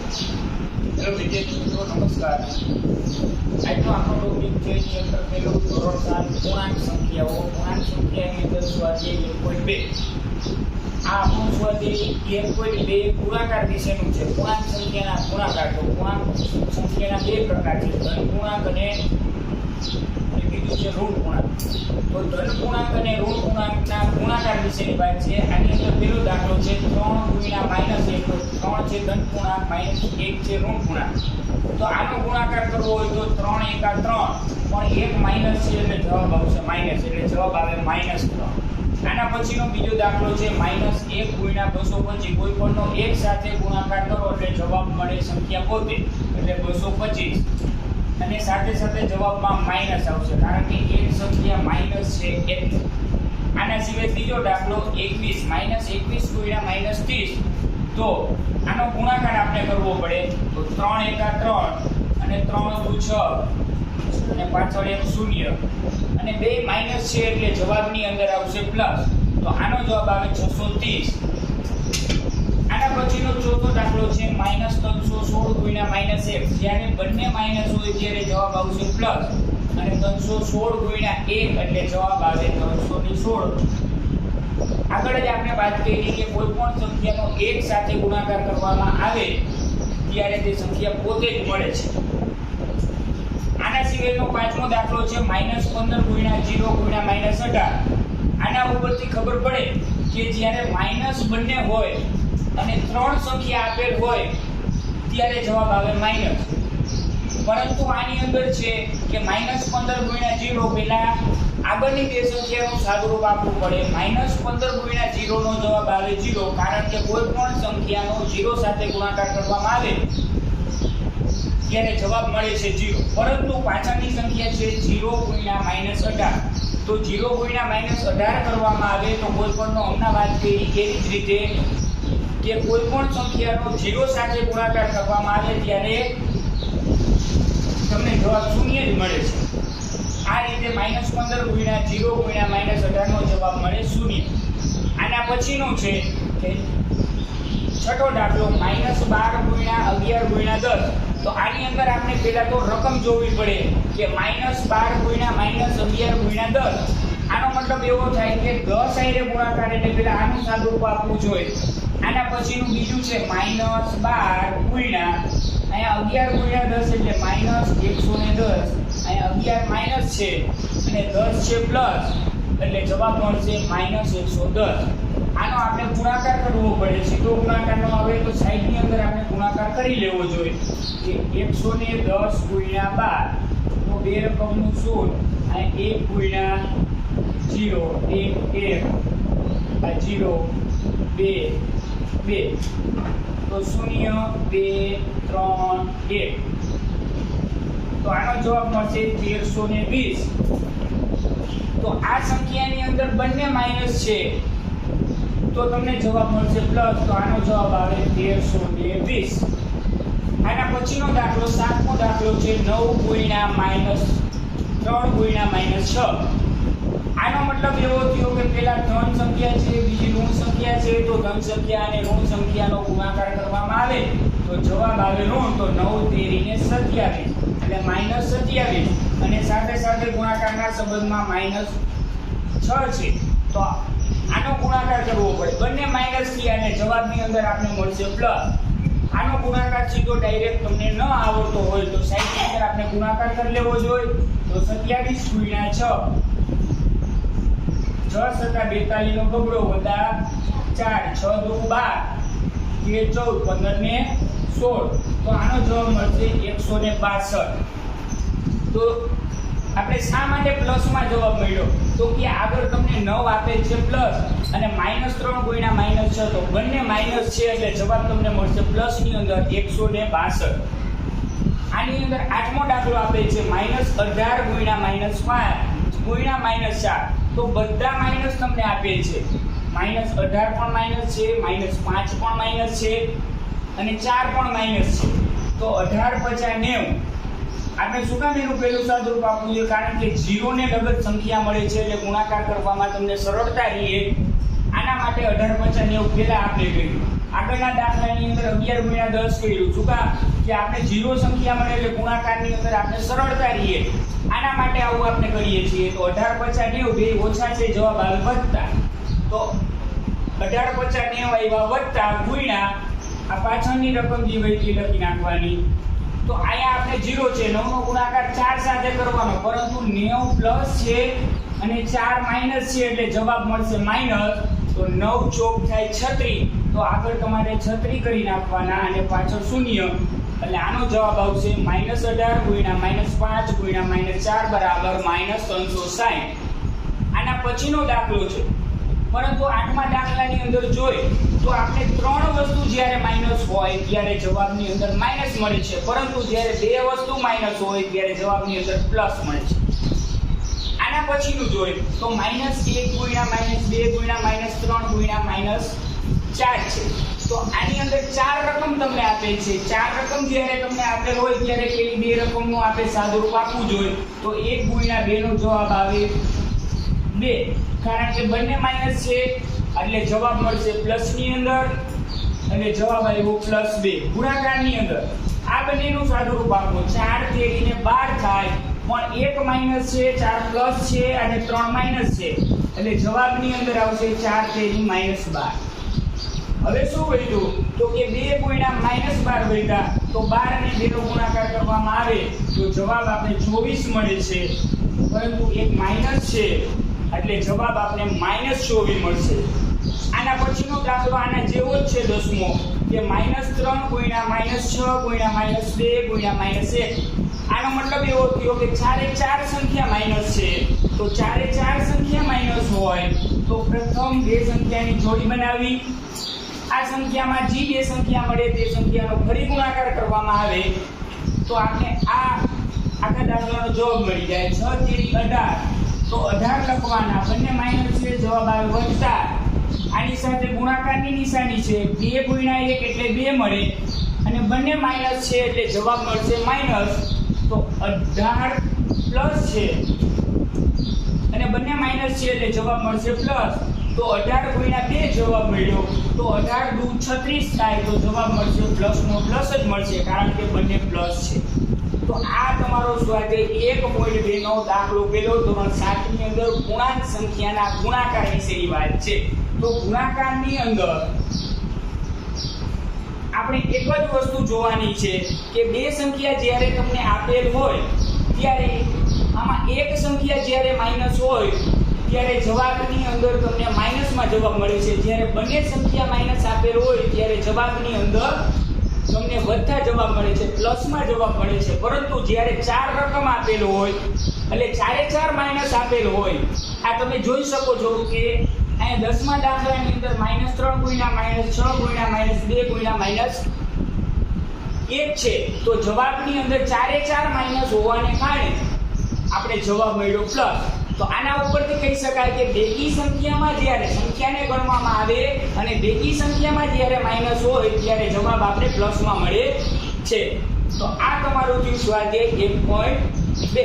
Hello વિદ્યાર્થી મિત્રો, નમસ્કાર. આજનો આપણો ટોપિક છે ચેપ્ટર પહેલું ધોરણ 7 પૂર્ણાંક સંખ્યાઓ. પૂર્ણાંક સંખ્યાની અંદર સ્વાધ્યાય 1.2. આ આપણું સ્વાધ્યાય 1.2 ગુણાકાર વિશેનું છે. પૂર્ણાંક સંખ્યાના ગુણાકાર. તો પૂર્ણાંક સંખ્યાના બે પ્રકાર છે, ધન પૂર્ણાંક અને બીજું છે ઋણ પૂર્ણાંક. તો ધન પૂર્ણાંક અને ઋણ પૂર્ણાંકના ગુણાકાર વિશેની વાત છે. આની અંદર પહેલો દાખલો છે 3 ગુણ્યા -1. તો 3 છે ધન પૂર્ણાંક, -1 છે ઋણ પૂર્ણાંક. તો આનો ગુણાકાર કરવો હોય તો 3 એકા 3, પણ એક માઈનસ છે એટલે જવાબ આવશે માઈનસ, એટલે જવાબ આવે -3. આના પછીનો બીજો દાખલો છે -1 ગુણ્યા 225. કોઈ પણનો એક સાથે ગુણાકાર કરો એટલે જવાબ મળે સંખ્યા પોતે, એટલે 225. અને સાથે સાથે જવાબમાં માઈનસ આવશે, કારણ કે એક સંખ્યા માઈનસ છે 1. આના સિવાય ત્રીજો દાખલો 21 ગુણ્યા -30. તો આનો ગુણાકાર આપણે કરવો પડે તો 3 એકા 3 અને 3 દુ 6 અને પાછળ એક 0 અને બે માઈનસ છે એટલે જવાબની અંદર આવશે પ્લસ. તો આનો જવાબ આવે 630. આના પછીનો ચોથો દાખલો છે -316 ગુણ્યા -1. જ્યારે બંને માઈનસ હોય ત્યારે જવાબ આવશે પ્લસ, અને 316 ગુણ્યા 1 એટલે જવાબ આવે 316. આગળ જ આપણે વાત કરી કે કોઈ પણ સંખ્યાનો એક સાથે ગુણાકાર કરવામાં આવે ત્યારે તે સંખ્યા પોતે જ મળે છે. આના સિવાયનો પાંચમો દાખલો છે -15 ગુણ્યા 0 ગુણ્યા -18. આના ઉપરથી ખબર પડે કે જ્યારે માઈનસ બંને હોય અને ત્રણ સંખ્યા આપેલ હોય ત્યારે જવાબ આવે માઈનસ. પરંતુ આની અંદર છે કે -15 ગુણ્યા 0 પહેલા આગળની બે સંખ્યાનું સાદુરૂપ આપવું પડે. -15 ગુણ્યા 0 નો જવાબ આવે 0, કારણ કે કોઈ પણ સંખ્યાનો 0 સાથે ગુણાકાર કરવામાં આવે ત્યારે જવાબ મળે છે 0. પરંતુ પાછળની સંખ્યા છે 0 ગુણ્યા -18. તો 0 ગુણ્યા -18 કરવામાં આવે તો કોઈ પણનો હમણાં વાત કરી એવી જ રીતે કે કોઈ પણ સંખ્યાનો 0 સાથે ગુણાકાર કરવામાં આવે ત્યારે તમને જવાબ 0 જ મળે છે. આ રીતે -15 ગુણ્યા 0 ગુણ્યા -18 નો જવાબ મળે 0. આના પછીનો છે કે છઠ્ઠો દાખલો -12 ગુણ્યા 11 ગુણ્યા 10. તો આની અંદર આપણે પહેલા તો રકમ જોવી પડે કે -12 ગુણ્યા -11 ગુણ્યા 10. આનો મતલબ એવો થાય કે 10 સાથે ગુણાકાર એટલે પહેલા આનું સાદુરૂપ આપવું જોઈએ. આના પછીનું બીજું છે -12 ગુણ્યા અહીંયા 11 ગુણ્યા 10 એટલે -110. અહીંયા 11 માઈનસ છે અને 10 છે પ્લસ, એટલે જવાબ મળશે -110. આનો આપણે ગુણાકાર કરવો પડે. સીધો ગુણાકાર ન આવે તો સાઈડની અંદર આપણે ગુણાકાર કરી લેવો જોઈએ કે 110 ગુણ્યા 12 તો બે રકમનું 16 અને 1 ગુણ્યા 0 1 1 આ 0 2 2 તો 0 2 3 1. તો આનો જવાબ મળશે 1320. તો આ સંખ્યાની અંદર બંને માઈનસ છે તો તમને જવાબ મળશે પ્લસ, તો આનો જવાબ આવે 1320. આના પછીનો દાખલો સાતમો દાખલો છે 9 ગુણ્યા -3 ગુણ્યા -6. આનો મતલબ એવો થયો કે પહેલા ધન સંખ્યા છે, બીજી ઋણ સંખ્યા છે. તો ધન સંખ્યા અને ઋણ સંખ્યાનો ગુણાકાર કરવામાં આવે તો જવાબ આવે ઋણ. તો 9 તેરીને 27 એટલે -27, અને સાથે સાથે ગુણાકારના સંબંધમાં -6 છે. તો આનો ગુણાકાર કરવો પડે. બંને માઈનસ થી અને જવાબની અંદર આપણે મળશે પ્લસ. આનો ગુણાકાર સીધો ડાયરેક્ટ તમને ન આવડતો હોય તો સાઈડની અંદર આપણે ગુણાકાર કરી લેવો જોઈએ. તો 27 ગુણ્યા 6 6 સતા 42 નો બગડો વત્તા 4 6 દુ 12 2 14 15 ને 16. તો આનો જવાબ મળશે 162. તો આપણે શા માટે પ્લસમાં જવાબ મળ્યો? તો કે આગળ તમને 9 આપેલ છે પ્લસ અને -3 ગુણ્યા -6. તો બંને માઈનસ છે એટલે જવાબ તમને મળશે પ્લસની અંદર 162. આની અંદર આઠમો દાખલો આપેલ છે -18 ગુણ્યા -5 ગુણ્યા -4. તો બધા માઈનસ તમને આપેલ છે. -18 પણ માઈનસ છે, -5 પણ માઈનસ છે અને 4 પણ માઈનસ છે. તો 18 50 90. આપણે શું કામ એનું પહેલું સાદુરૂપ આપવું જોઈએ? કારણ કે 0 ને લગત સંખ્યા મળે છે એટલે ગુણાકાર કરવામાં તમને સરળતા રહે. આના માટે 18 50 90 પહેલા આપણે કર્યું. આગળના દાખલાની અંદર 11 × 10 કર્યું. શું કામ? કે આપણે 0 સંખ્યા મળે એટલે ગુણાકારની અંદર આપણે સરળતા રહીએ. આના માટે આવું આપણે કરીએ છીએ. તો 18 × 50 90 બે ઓછા છે, જવાબ આવે વત્તા. તો 18 × 50 90 આવ્યા વત્તા ગુણ્યા આ પાછળની રકમ જે હોય તે લખી નાખવાની. તો અહીંયા આપણે 0 છે, 9 નો ગુણાકાર 4 સાથે કરવાનો, પરંતુ 90 પ્લસ છે અને 4 માઈનસ છે એટલે જવાબ મળશે માઈનસ. તો 9 ચોક થાય 36. તો આગળ તમારે 36 કરી નાખવાના અને પાછળ શૂન્ય, એટલે આનો જવાબ આવશે -18 ગુણ્યા -5 ગુણ્યા -4 બરાબર -360. આના પછીનો દાખલો છે, પરંતુ 8મા દાખલાની અંદર જોઈએ તો આપણે 3 વસ્તુ જ્યારે માઈનસ હોય ત્યારે જવાબની અંદર માઈનસ મળે છે, પરંતુ જ્યારે 2 વસ્તુ માઈનસ હોય ત્યારે જવાબની અંદર પ્લસ મળે છે. આના પછીનું જોઈએ તો -1 ગુણ્યા -2 ગુણ્યા -3 ગુણ્યા -4 છે. તો આની અંદર 4 રકમ તમને આપે છે. 4 રકમ જ્યારે તમને આપેલ હોય ત્યારે પેલી 2 રકમનું આપણે સાદુરૂપ આપવું જોઈએ. તો 1 ગુણ્યા 2 નો જવાબ આવે 2, કારણ કે બંને માઈનસ છે એટલે જવાબ મળશે પ્લસ ની અંદર અને જવાબ આવ્યો +2. ગુણાકારની અંદર આ બંનેનું સાદુરૂપ આપો. 4 તેરીને 12 થાય, પણ 1 માઈનસ છે, 4 પ્લસ છે અને 3 માઈનસ છે એટલે જવાબની અંદર આવશે 4 તેરી -12. હવે શું વધ્યું? તો કે 2 ગુણ્યા -12 વધ્યા. તો 12 અને 2 નો ગુણાકાર કરવામાં આવે તો જવાબ આપણે 24 મળે છે, પરંતુ એક માઈનસ છે એટલે જવાબ આપણે -24 મળશે. આના પછીનો દાખલો આના જેવો જ છે 10મો, કે -3 ગુણ્યા -6 ગુણ્યા -2 ગુણ્યા -1. આનો મતલબ એવો થયો કે 4 એ 4 સંખ્યા માઈનસ છે. તો 4 એ 4 સંખ્યા માઈનસ હોય તો પ્રથમ બે સંખ્યાની જોડી બનાવી, આ સંખ્યામાં જે બે સંખ્યા મળે તે સંખ્યાનો ફરી ગુણાકાર કરવામાં આવે તો આપણે આ આખા દાખલાનો જવાબ મળી જાય. 6 તેરી 18. તો 18 લખવાના, બંને માઈનસ છે, જવાબ આવે વત્તા. આની સાથે ગુણાકારની નિશાની છે, 2 ગુણ્યા 1 એટલે 2 મળે અને બંને માઈનસ છે એટલે જવાબ મળશે માઈનસ. તો 18 પ્લસ છે અને બંને માઈનસ છે એટલે જવાબ મળશે પ્લસ. તો 18 ગુણ્યા 2 જવાબ મળ્યો. તો 18 દુ 36 થાય, તો જવાબ મળશે પ્લસ નો પ્લસ જ મળશે, કારણ કે બંને પ્લસ છે. તો આ તમારો સ્વાધ્યાય 1.2 નો દાખલો પેલો ધોરણ 7 ની અંદર પૂર્ણાંક સંખ્યાના ગુણાકાર વિશેની વાત છે. તો ગુણાકારની અંદર આપણે એક જ વસ્તુ જોવાની છે કે બે સંખ્યા જ્યારે તમને આપેલ હોય ત્યારે આમાં એક સંખ્યા જ્યારે માઈનસ હોય ત્યારે જવાબની અંદર તમને માઈનસમાં જવાબ મળે છે, જ્યારે બંને સંખ્યા માઈનસ આપેલ હોય ત્યારે જવાબની અંદર તમને વધતા જવાબ મળે છે, પ્લસમાં જવાબ મળે છે. પરંતુ જ્યારે 4 રકમ આપેલ હોય એટલે 4 એ 4 માઈનસ આપેલ હોય, આ તમે જોઈ શકો છો કે અહીંયા 10મા દાખલાની અંદર -3 ગુણ્યા -6 ગુણ્યા -2 ગુણ્યા -1 છે. તો જવાબની અંદર 4 એ 4 માઈનસ હોવાને કારણે આપણે જવાબ મળ્યો પ્લસ. તો આના ઉપરથી કહી શકાય કે બેકી સંખ્યામાં જ્યારે સંખ્યાને ગણવામાં આવે અને બેકી સંખ્યામાં જ્યારે માઈનસ હોય ત્યારે જવાબ આપણે પ્લસમાં મળે છે. તો આ તમારું થયું સ્વાધ્યાય 1.2.